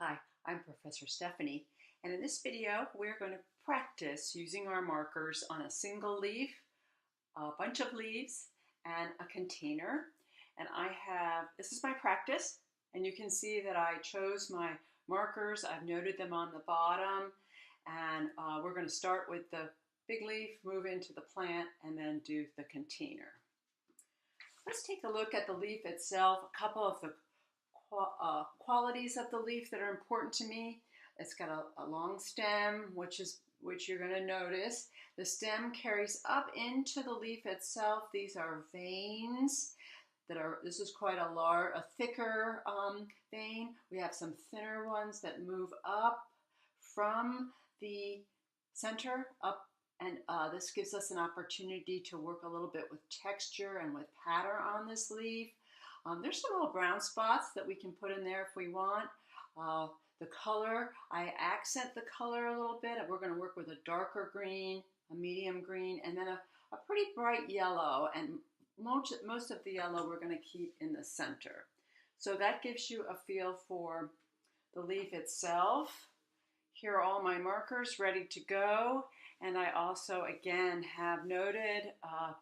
Hi, I'm Professor Stephanie, and in this video we're going to practice using our markers on a single leaf, a bunch of leaves, and a container. And this is my practice, and you can see that I chose my markers. I've noted them on the bottom, and we're going to start with the big leaf, move into the plant, and then do the container. Let's take a look at the leaf itself, a couple of the qualities of the leaf that are important to me. It's got a long stem, which you're going to notice. The stem carries up into the leaf itself. These are veins this is quite a thicker vein. We have some thinner ones that move up from the center up, and this gives us an opportunity to work a little bit with texture and with pattern on this leaf. There's some little brown spots that we can put in there if we want. The color, I accent the color a little bit. We're going to work with a darker green, a medium green, and then a pretty bright yellow. And most of the yellow we're going to keep in the center. So that gives you a feel for the leaf itself. Here are all my markers ready to go. And I also, again, have noted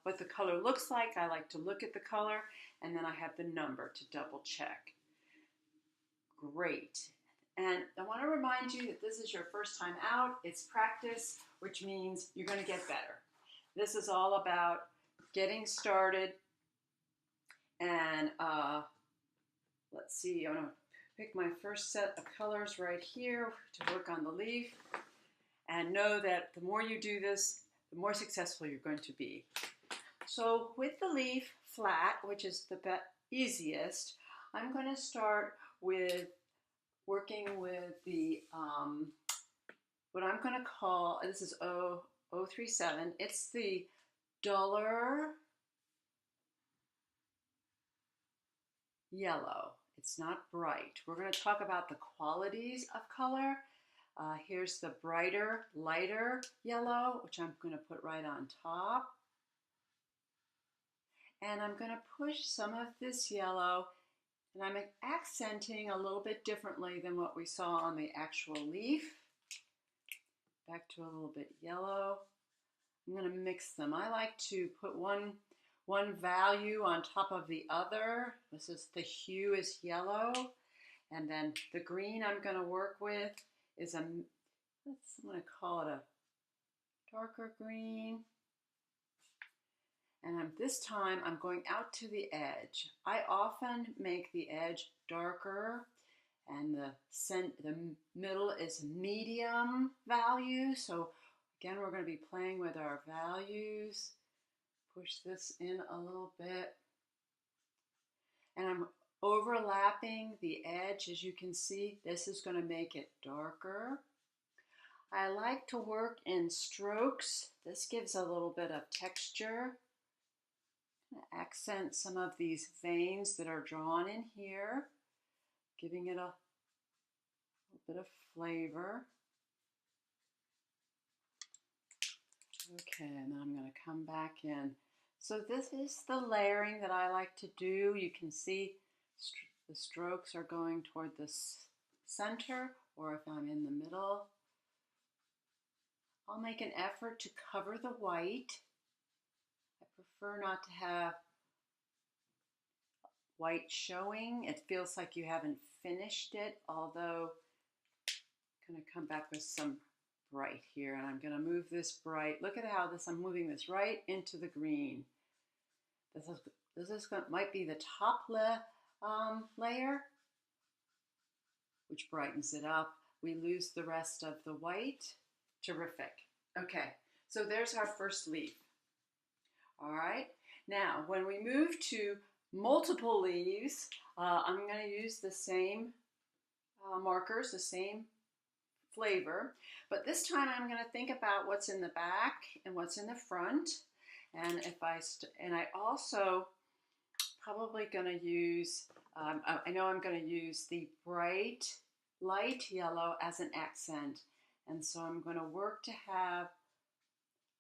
what the color looks like. I like to look at the color, and then I have the number to double check. Great. And I want to remind you that this is your first time out. It's practice, which means you're going to get better. This is all about getting started. And let's see, I'm going to pick my first set of colors right here to work on the leaf. And know that the more you do this, the more successful you're going to be. So with the leaf flat, which is the easiest, I'm going to start with working with the, what I'm going to call, this is 037, it's the duller yellow. It's not bright. We're going to talk about the qualities of color. Here's the brighter, lighter yellow, which I'm going to put right on top. And I'm going to push some of this yellow, and I'm accenting a little bit differently than what we saw on the actual leaf. Back to a little bit yellow. I'm going to mix them. I like to put one value on top of the other. This is the hue is yellow, and then the green I'm going to work with is I'm going to call it a darker green. And this time I'm going out to the edge. I often make the edge darker, and the middle is medium value. So again, we're going to be playing with our values. Push this in a little bit. And I'm overlapping the edge. As you can see, this is going to make it darker. I like to work in strokes. This gives a little bit of texture. Accent some of these veins that are drawn in here, giving it a bit of flavor. Okay, and then I'm going to come back in. So this is the layering that I like to do. You can see the strokes are going toward the center, or if I'm in the middle. I'll make an effort to cover the white. I prefer not to have white showing. It feels like you haven't finished it, although I'm going to come back with some bright here, and I'm going to move this bright. Look at how I'm moving this right into the green. This might be the top layer, which brightens it up. We lose the rest of the white. Terrific. Okay, so there's our first leaf. All right, now when we move to multiple leaves, I'm going to use the same markers, the same flavor, but this time I'm going to think about what's in the back and what's in the front. And I also probably going to use, I know I'm going to use the bright light yellow as an accent. And so I'm going to work to have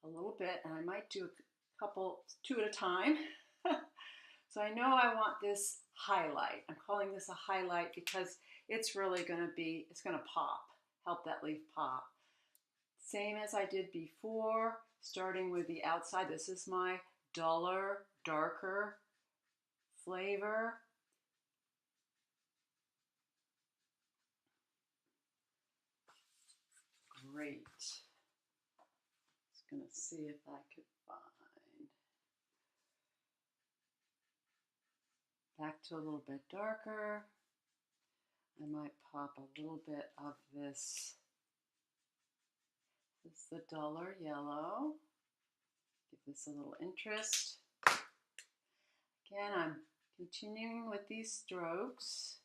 a little bit, and I might do a couple, two at a time. So I know I want this highlight. I'm calling this a highlight because it's really going to be, it's going to pop, help that leaf pop. Same as I did before, starting with the outside. This is my duller, darker flavor. Great. Just going to see if I could find. Back to a little bit darker. I might pop a little bit of this. This is the duller yellow. Give this a little interest. Again, I'm continuing with these strokes,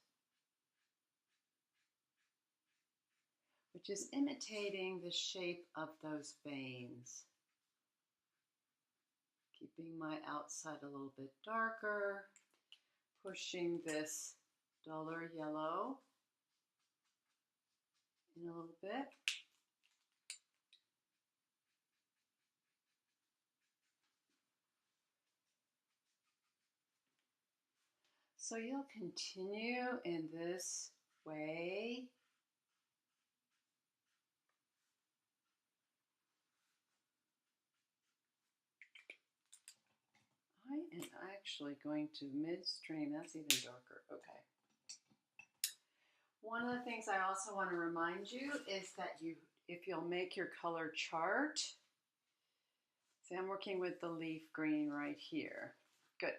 which is imitating the shape of those veins. Keeping my outside a little bit darker, pushing this duller yellow in a little bit. So you'll continue in this way. I am actually going to midstream. That's even darker. Okay. One of the things I also want to remind you is that if you'll make your color chart, see, I'm working with the leaf green right here. Good.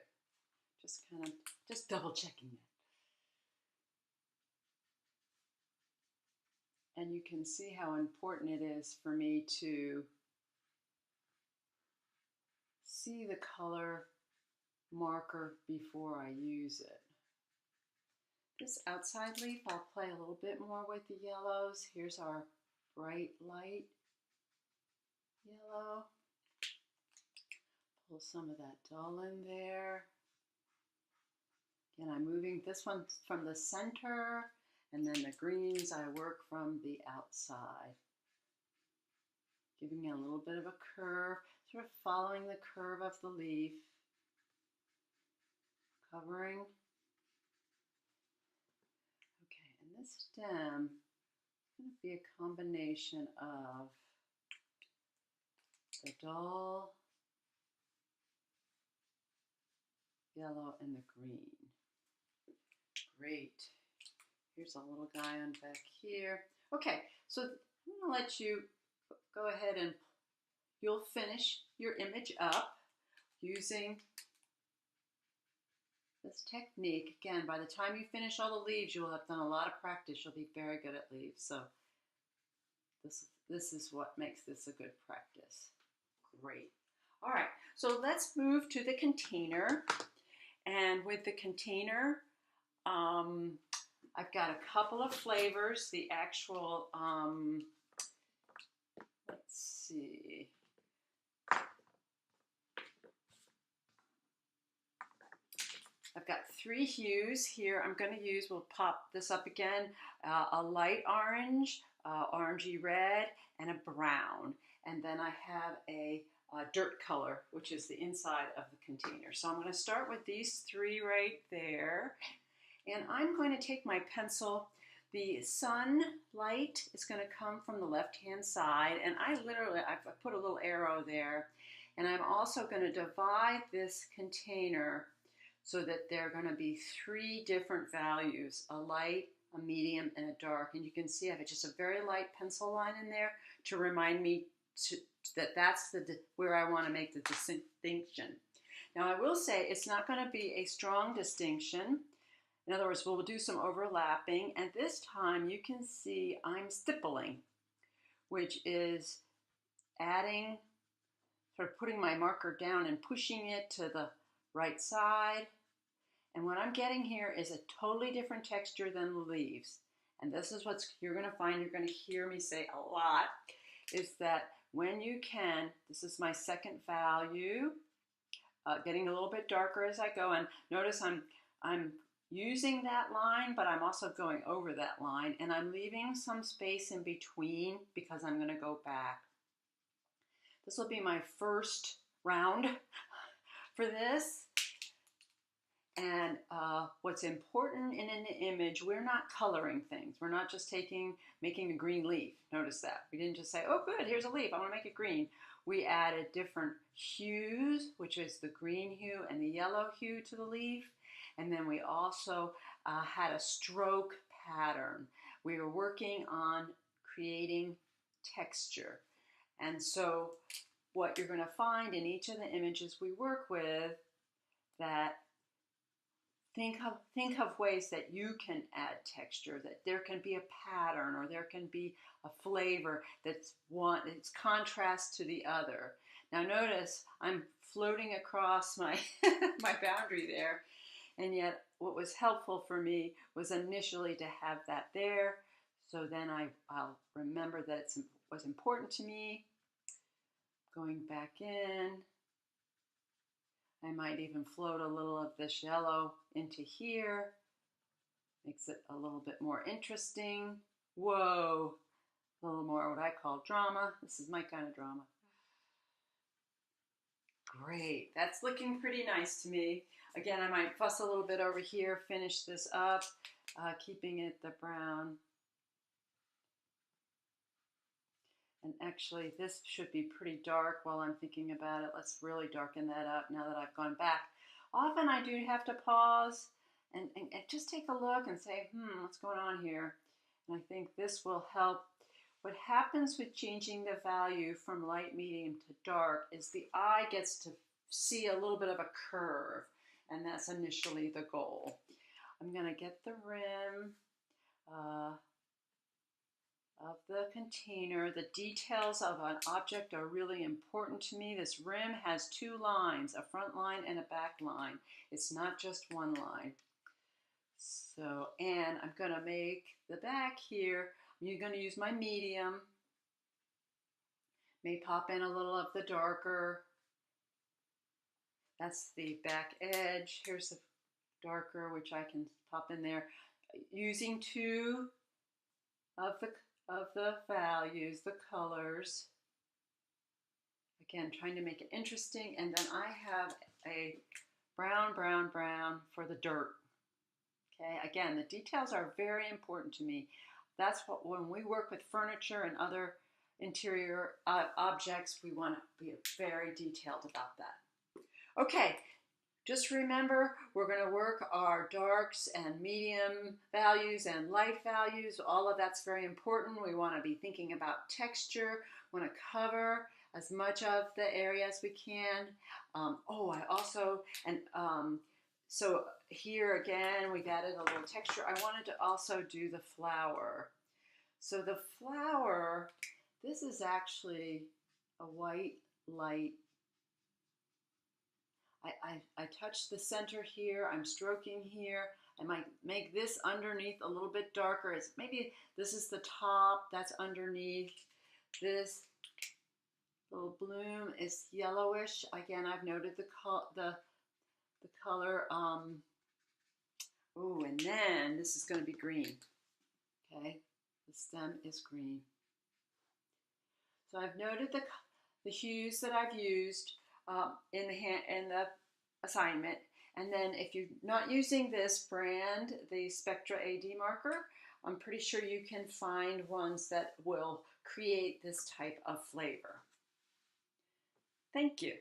Just double checking it. And you can see how important it is for me to see the color marker before I use it. This outside leaf, I'll play a little bit more with the yellows. Here's our bright light yellow. Pull some of that dull in there. Again, I'm moving this one from the center, and then the greens I work from the outside. Giving it a little bit of a curve, sort of following the curve of the leaf. Covering. Okay, and this stem is going to be a combination of the dull yellow and the green. Great. Here's a little guy on back here. Okay, so I'm going to let you go ahead and you'll finish your image up using this technique. Again, by the time you finish all the leaves, you will have done a lot of practice. You'll be very good at leaves. So this is what makes this a good practice. Great. All right, so let's move to the container. And with the container, I've got a couple of flavors. The actual, let's see. I've got 3 hues here. I'm going to use, we'll pop this up again, a light orange, orangey red, and a brown. And then I have a dirt color, which is the inside of the container. So I'm going to start with these 3 right there. And I'm going to take my pencil. The sunlight is going to come from the left-hand side. And I've put a little arrow there. And I'm also going to divide this container so that there are going to be 3 different values, a light, a medium, and a dark. And you can see I have just a very light pencil line in there to remind me that's where I want to make the distinction. Now I will say it's not going to be a strong distinction. In other words, we'll do some overlapping, and this time you can see I'm stippling, which is adding, sort of putting my marker down and pushing it to the right side. And what I'm getting here is a totally different texture than the leaves. And this is what you're going to find, you're going to hear me say a lot, is that when you can, this is my second value, getting a little bit darker as I go. And notice I'm using that line, but I'm also going over that line. And I'm leaving some space in between because I'm going to go back. This will be my first round for this. And what's important in an image, we're not coloring things. We're not just making a green leaf. Notice that. We didn't just say, oh good, here's a leaf, I want to make it green. We added different hues, which is the green hue and the yellow hue to the leaf. And then we also had a stroke pattern. We were working on creating texture. And so what you're going to find in each of the images we work with, that think of ways that you can add texture, that there can be a pattern or there can be a flavor that's contrast to the other. Now notice I'm floating across my my boundary there, and yet what was helpful for me was initially to have that there, so then I'll remember that it was important to me. Going back in, I might even float a little of this yellow into here. Makes it a little bit more interesting. Whoa, a little more what I call drama. This is my kind of drama. Great, that's looking pretty nice to me. Again, I might fuss a little bit over here, finish this up, keeping it the brown. And actually, this should be pretty dark while I'm thinking about it. Let's really darken that up now that I've gone back. Often I do have to pause and just take a look and say, what's going on here? And I think this will help. What happens with changing the value from light, medium to dark is the eye gets to see a little bit of a curve, and that's initially the goal. I'm going to get the rim of the container. The details of an object are really important to me. This rim has two lines, a front line and a back line. It's not just one line. So, and I'm going to make the back here, I'm going to use my medium. May pop in a little of the darker. That's the back edge. Here's the darker, which I can pop in there. Using two of the values, the colors. Again, trying to make it interesting. And then I have a brown, brown, brown for the dirt. Okay, again, the details are very important to me. That's what, when we work with furniture and other interior objects, we want to be very detailed about that. Okay, just remember, we're going to work our darks and medium values and light values. All of that's very important. We want to be thinking about texture. We want to cover as much of the area as we can. So here again, we've added a little texture. I wanted to also do the flower. So the flower, this is actually a white light. I touch the center here, I'm stroking here. I might make this underneath a little bit darker. Maybe this is the top, that's underneath. This little bloom is yellowish. Again, I've noted the color. And then this is going to be green. Okay, the stem is green. So I've noted the hues that I've used in the assignment. And then if you're not using this brand, the Spectra AD Marker, I'm pretty sure you can find ones that will create this type of flavor. Thank you.